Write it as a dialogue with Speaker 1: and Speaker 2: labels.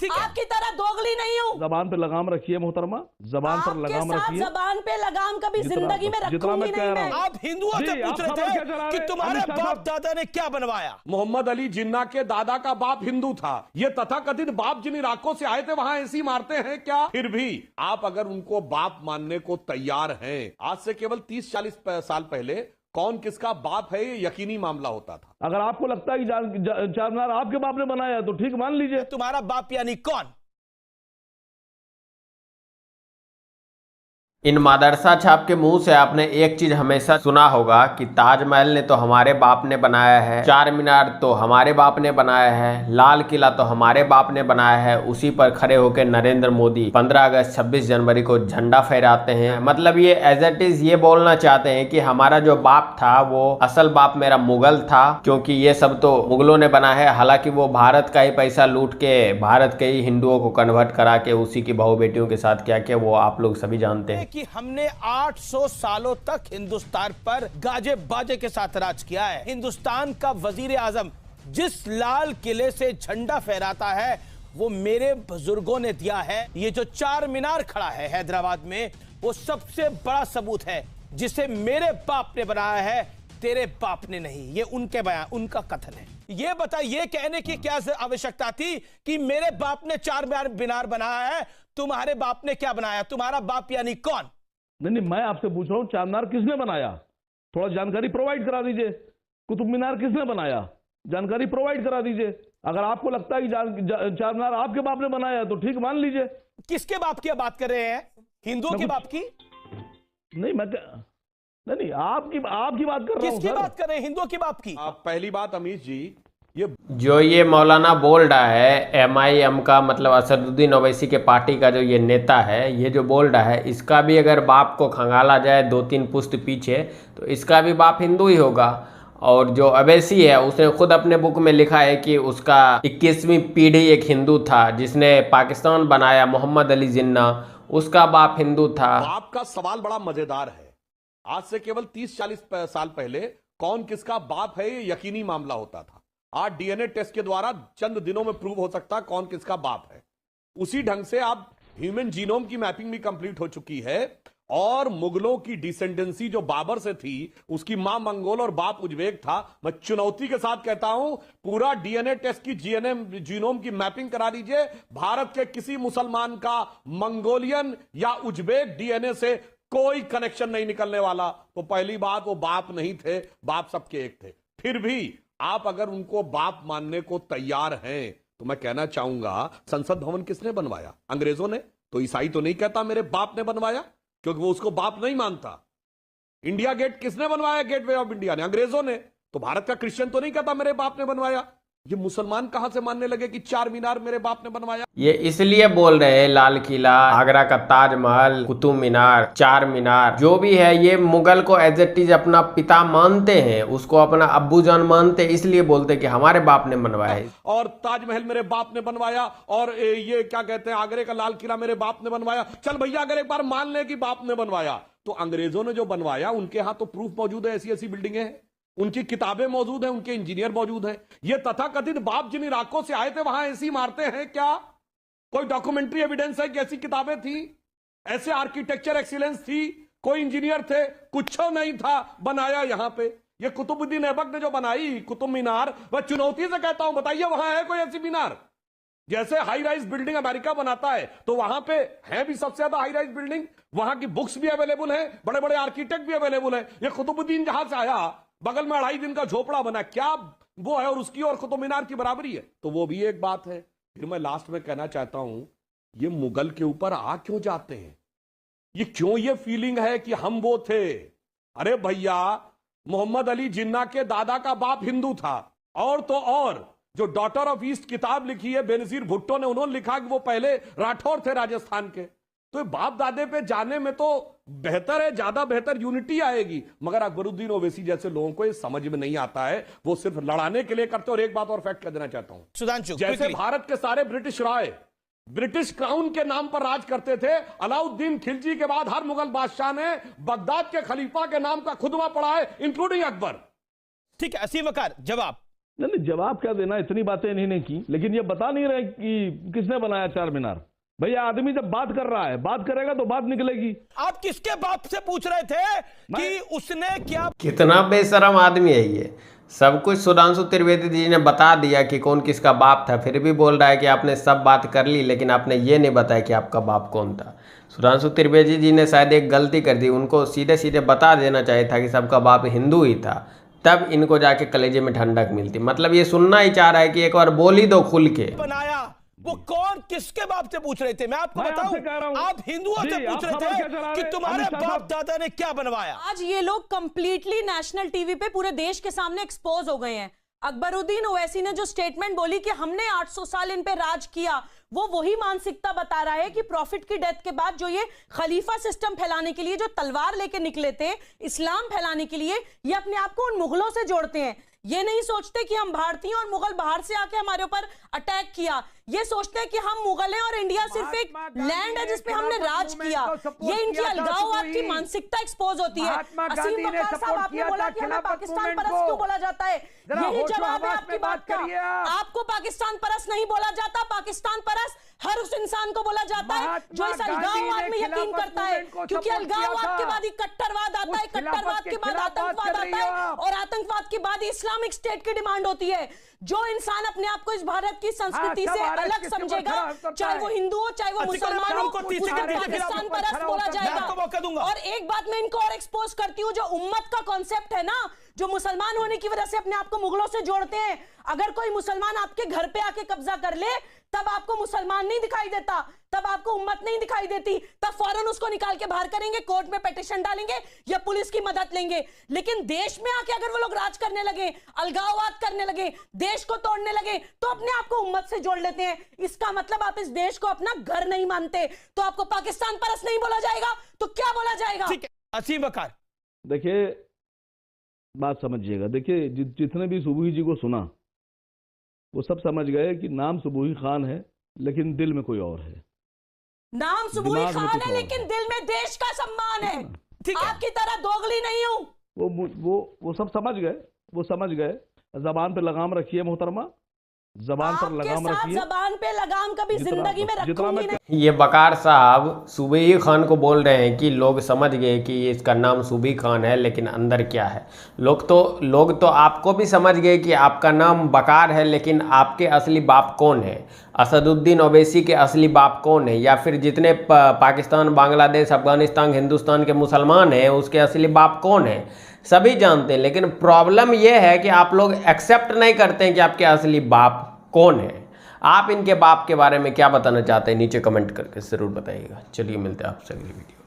Speaker 1: आपकी तरह दोगली नहीं हूँ।
Speaker 2: जबान पे लगाम रखिए मोहतरमा, जबान पर लगाम रखिए।
Speaker 1: जबान पे लगाम कभी जिंदगी में रखूंगी नहीं मैं।
Speaker 3: आप हिंदुओं से पूछ रहे थे कि तुम्हारे बाप दादा ने क्या बनवाया।
Speaker 4: मोहम्मद अली जिन्ना के दादा का बाप हिंदू था। ये तथाकथित बाप जिन इलाकों से आए थे वहां ऐसी मारते हैं क्या? फिर भी आप अगर उनको बाप मानने को तैयार हैं, आज से केवल 30-40 साल पहले कौन किसका बाप है ये यकीनी मामला होता था।
Speaker 2: अगर आपको लगता है कि चार मीनार आपके बाप ने बनाया है तो ठीक मान लीजिए।
Speaker 3: तुम्हारा बाप यानी कौन?
Speaker 5: इन मदरसा छाप के मुंह से आपने एक चीज हमेशा सुना होगा कि ताजमहल ने तो हमारे बाप ने बनाया है, चार मीनार तो हमारे बाप ने बनाया है, लाल किला तो हमारे बाप ने बनाया है। उसी पर खड़े होकर नरेंद्र मोदी 15 अगस्त 26 जनवरी को झंडा फहराते हैं। मतलब ये एज इट इज ये बोलना चाहते हैं कि हमारा जो बाप था वो असल बाप मेरा मुगल था, क्योंकि ये सब तो मुगलों ने बना है। हालांकि वो भारत का ही पैसा लूट के भारत के ही हिंदुओं को कन्वर्ट करा के उसी की बहू बेटियों के साथ क्या किया वो आप लोग सभी जानते हैं।
Speaker 3: कि हमने 800 सालों तक हिंदुस्तान पर गाजे बाजे के साथ राज किया है। हिंदुस्तान का वजीर आजम जिस लाल किले से झंडा फहराता है वो मेरे बुजुर्गों ने दिया है। ये जो चार मीनार खड़ा है हैदराबाद में वो सबसे बड़ा सबूत है जिसे मेरे बाप ने बनाया है, तेरे बाप ने नहीं। ये उनके बयान, उनका कथन है। ये बता, ये कहने की क्या आवश्यकता थी कि मेरे बाप ने चार मीनार बनाया है, तुम्हारे बाप ने क्या बनाया? तुम्हारा बाप यानी कौन?
Speaker 2: नहीं, मैं आपसे पूछ रहा हूँ चार मीनार किसने बनाया, थोड़ा जानकारी प्रोवाइड करा दीजिए। कुतुब मीनार किसने बनाया, जानकारी प्रोवाइड करा दीजिए। अगर आपको लगता है कि चार मीनार आपके बाप ने बनाया तो ठीक मान लीजिए।
Speaker 3: किसके बाप की बात कर रहे हैं? हिंदुओं के बाप की?
Speaker 2: नहीं, मैं नहीं आपकी बात कर रहा हूँ।
Speaker 3: किसकी बात कर रहे हैं? हिंदुओं की बाप की।
Speaker 4: पहली बात अमीश जी,
Speaker 5: जो ये मौलाना बोल रहा है MIM का मतलब असदुद्दीन ओवैसी के पार्टी का जो ये नेता है, ये जो बोल रहा है इसका भी अगर बाप को खंगाला जाए 2-3 पुश्त पीछे तो इसका भी बाप हिंदू ही होगा। और जो ओवैसी है उसने खुद अपने बुक में लिखा है कि उसका 21वीं पीढ़ी एक हिंदू था जिसने पाकिस्तान बनाया, मोहम्मद अली जिन्ना, उसका बाप हिंदू था।
Speaker 4: बाप का सवाल बड़ा मजेदार है। आज से केवल 30-40 साल पहले कौन किसका बाप है ये यकीनी मामला होता था। आज DNA टेस्ट के द्वारा चंद दिनों में प्रूव हो सकता कौन किसका बाप है। उसी ढंग से अब ह्यूमन जीनोम की मैपिंग भी कंप्लीट हो चुकी है और मुगलों की डिसेंडेंसी जो बाबर से थी उसकी मां मंगोल और बाप उज्बेक था। मैं चुनौती के साथ कहता हूं पूरा DNA टेस्ट की जीनोम की मैपिंग करा दीजिए। भारत के किसी मुसलमान का मंगोलियन या उज्बेक DNA से कोई कनेक्शन नहीं निकलने वाला। तो पहली बात, वो बाप नहीं थे, बाप सबके एक थे। फिर भी आप अगर उनको बाप मानने को तैयार हैं तो मैं कहना चाहूंगा संसद भवन किसने बनवाया? अंग्रेजों ने। तो ईसाई तो नहीं कहता मेरे बाप ने बनवाया, क्योंकि वो उसको बाप नहीं मानता। इंडिया गेट किसने बनवाया? गेटवे ऑफ इंडिया ने, अंग्रेजों ने। तो भारत का क्रिश्चियन तो नहीं कहता मेरे बाप ने बनवाया। ये मुसलमान कहां से मानने लगे कि चार मीनार मेरे बाप ने बनवाया?
Speaker 5: ये इसलिए बोल रहे हैं लाल किला, आगरा का ताजमहल, कुतुब मीनार, चार मीनार जो भी है ये मुगल को एज इट इज अपना पिता मानते हैं, उसको अपना अब्बू जान मानते हैं, इसलिए बोलते हैं कि हमारे बाप ने बनवाया है।
Speaker 4: और ताजमहल मेरे बाप ने बनवाया और ये क्या कहते हैं आगरे का लाल किला मेरे बाप ने बनवाया। चल भैया अगर एक बार मान ले कि बाप ने बनवाया तो अंग्रेजों ने जो बनवाया उनके यहां तो प्रूफ मौजूद है, ऐसी ऐसी बिल्डिंगें हैं, उनकी किताबें मौजूद हैं, उनके इंजीनियर मौजूद हैं। ये तथाकथित बाप जिन इलाकों से आए थे वहां ऐसी मारते हैं क्या? कोई डॉक्यूमेंट्री एविडेंस है कि ऐसी किताबें थी, ऐसे आर्किटेक्चर एक्सीलेंस थी, कोई इंजीनियर थे? कुछ नहीं था बनाया यहां पे। ये कुतुबुद्दीन ऐबक ने जो बनाई कुतुब मीनार, वह चुनौती से कहता हूं बताइए वहां है कोई ऐसी मीनार? जैसे हाई राइज बिल्डिंग अमेरिका बनाता है तो वहां पे है भी सबसे ज्यादा हाई राइज बिल्डिंग, वहां की बुक्स भी अवेलेबल है, बड़े बड़े आर्किटेक्ट भी अवेलेबल है। ये कुतुबुद्दीन जहां से आया बगल में 2.5 दिन का झोपड़ा बना, क्या वो है और उसकी और कुतुब मीनार की बराबरी है? तो वो भी एक बात है। फिर मैं लास्ट में कहना चाहता हूं ये मुगल के ऊपर आ क्यों जाते हैं? ये क्यों ये फीलिंग है कि हम वो थे? अरे भैया मोहम्मद अली जिन्ना के दादा का बाप हिंदू था। और तो और जो डॉटर ऑफ ईस्ट किताब लिखी है बेनजीर भुट्टो ने, उन्होंने लिखा कि वो पहले राठौर थे राजस्थान के। तो बाप दादे पे जाने में तो बेहतर है, ज्यादा बेहतर यूनिटी आएगी। मगर अकबरुद्दीन ओवैसी जैसे लोगों को ये समझ में नहीं आता है, वो सिर्फ लड़ाने के लिए करते। और एक बात और फैक्ट कर देना चाहता हूं,
Speaker 3: सुधांशु,
Speaker 4: जैसे भारत के सारे ब्रिटिश राय ब्रिटिश क्राउन के नाम पर राज करते थे, अलाउद्दीन खिलजी के बाद हर मुगल बादशाह ने बगदाद के खलीफा के नाम का खुदवा पढ़ा है, इंक्लूडिंग अकबर।
Speaker 3: ठीक है, असीम वकार जवाब।
Speaker 2: नहीं, जवाब क्या देना, इतनी बातें इन्होंने की, लेकिन ये बता नहीं रहे कि किसने बनाया चार मीनार। भैया आदमी जब बात कर रहा है, बात करेगा तो बात निकलेगी।
Speaker 3: आप किसके बाप से पूछ रहे थे कि उसने क्या?
Speaker 5: कितना बेशरम आदमी है ये। सब कुछ सुधांशु त्रिवेदी जी ने बता दिया कि कौन किसका बाप था, फिर भी बोल रहा है कि आपने सब बात कर ली, लेकिन आपने ये नहीं बताया कि आपका बाप कौन था। सुधांशु त्रिवेदी जी ने शायद एक गलती कर दी, उनको सीधे सीधे बता देना चाहिए था कि सबका बाप हिंदू ही था, तब इनको जाके कलेजे में ठंडक मिलती। मतलब ये सुनना ही चाह रहा है कि एक बार बोल ही दो खुल के।
Speaker 3: बनाया वो कौन किसके बाप से पूछ रहे थे? मैं आपको
Speaker 2: मैं आपसे कह रहा
Speaker 3: बताऊं,
Speaker 2: हूं।
Speaker 3: आप हिंदुओं से
Speaker 2: जी,
Speaker 3: पूछ
Speaker 2: आप
Speaker 3: रहे
Speaker 2: खबर क्या
Speaker 3: थे
Speaker 2: चला
Speaker 3: कि
Speaker 2: रहे?
Speaker 3: तुम्हारे
Speaker 2: अमित शाह
Speaker 3: बाप
Speaker 2: साहब।
Speaker 3: दादा ने क्या बनवाया।
Speaker 1: आज ये लोग कंप्लीटली नेशनल टीवी पे पूरे देश के सामने एक्सपोज हो गए हैं। अकबरुद्दीन ओवैसी ने जो स्टेटमेंट बोली कि हमने 800 साल इन पे राज किया, वो वही मानसिकता बता रहा है कि प्रॉफिट की डेथ के बाद जो ये खलीफा सिस्टम फैलाने के लिए जो तलवार लेके निकले थे, इस्लाम फैलाने के लिए, ये अपने आप को उन मुगलों से जोड़ते हैं। ये नहीं सोचते कि हम भारतीय और मुगल बाहर से आके हमारे ऊपर अटैक किया। ये सोचते हैं कि हम मुगल हैं और इंडिया सिर्फ एक लैंड है जिसपे हमने राज किया। ये इनकी अलगाववाद की मानसिकता एक्सपोज होती है। असीम बकार साहब, आपने बोला कि हमें पाकिस्तान परस्त क्यों बोला जाता है? यही जवाब है आपकी बात का। आपको पाकिस्तान परस्त नहीं बोला जाता, पाकिस्तान परस्त हर उस इंसान को बोला जाता है जो इस अलगाववाद में यकीन करता है, क्योंकि अलगाववाद के बाद ही कट्टरवाद आता है, कट्टरवाद के बाद आतंकवाद आता है, और आतंकवाद के बाद इस्लामिक स्टेट की डिमांड होती है। जो इंसान अपने आप को इस भारत की संस्कृति से अलग समझेगा, चाहे वो हिंदू हो चाहे वो मुसलमान हो, उसको पाकिस्तान परस्त बोला जाएगा। और एक बात मैं इनको और एक्सपोज करती हूँ, जो उम्मत का कॉन्सेप्ट है ना, जो मुसलमान होने की वजह से अपने आप को मुगलों से जोड़ते हैं। अगर कोई मुसलमान आपके घर पे आके कब्जा कर ले, तब आपको मुसलमान नहीं दिखाई देता, तब आपको उम्मत नहीं दिखाई देती, तब फौरन उसको निकाल के बाहर करेंगे, कोर्ट में पिटीशन डालेंगे या पुलिस की मदद लेंगे। लेकिन देश में आके अगर वो लोग राज करने लगे, अलगाववाद करने लगे, देश को तोड़ने लगे, तो अपने आप को उम्मत से जोड़ लेते हैं। इसका मतलब आप इस देश को अपना घर नहीं मानते, तो आपको पाकिस्तान परस्त नहीं बोला जाएगा, तो क्या बोला जाएगा?
Speaker 3: ठीक है, असीम बकार,
Speaker 2: देखिए बात समझिएगा। देखिए जितने भी सुबुही जी को सुना, वो सब समझ गए कि नाम सुबुही खान है, लेकिन दिल में कोई और है।
Speaker 1: नाम सुबुही खान है, लेकिन दिल में देश का सम्मान है। आपकी तरह दोगली नहीं हूं।
Speaker 2: वो सब समझ गए, वो समझ गए। जबान पे लगाम रखिए मोहतरमा, जबान पर लगाम रखिए।
Speaker 1: जबान पे लगाम कभी जिंदगी में रखूंगी नहीं।
Speaker 5: ये बकार साहब सुबही खान को बोल रहे हैं कि लोग समझ गए कि इसका नाम सुबही खान है, लेकिन अंदर क्या है। लोग तो आपको भी समझ गए कि आपका नाम बकार है, लेकिन आपके असली बाप कौन है, असदुद्दीन ओवैसी के असली बाप कौन है, या फिर जितने पाकिस्तान, बांग्लादेश, अफगानिस्तान, हिंदुस्तान के मुसलमान हैं उसके असली बाप कौन है, सभी जानते हैं। लेकिन प्रॉब्लम यह है कि आप लोग एक्सेप्ट नहीं करते हैं कि आपके असली बाप कौन है। आप इनके बाप के बारे में क्या बताना चाहते हैं, नीचे कमेंट करके ज़रूर बताइएगा। चलिए मिलते हैं आपसे अगली वीडियो।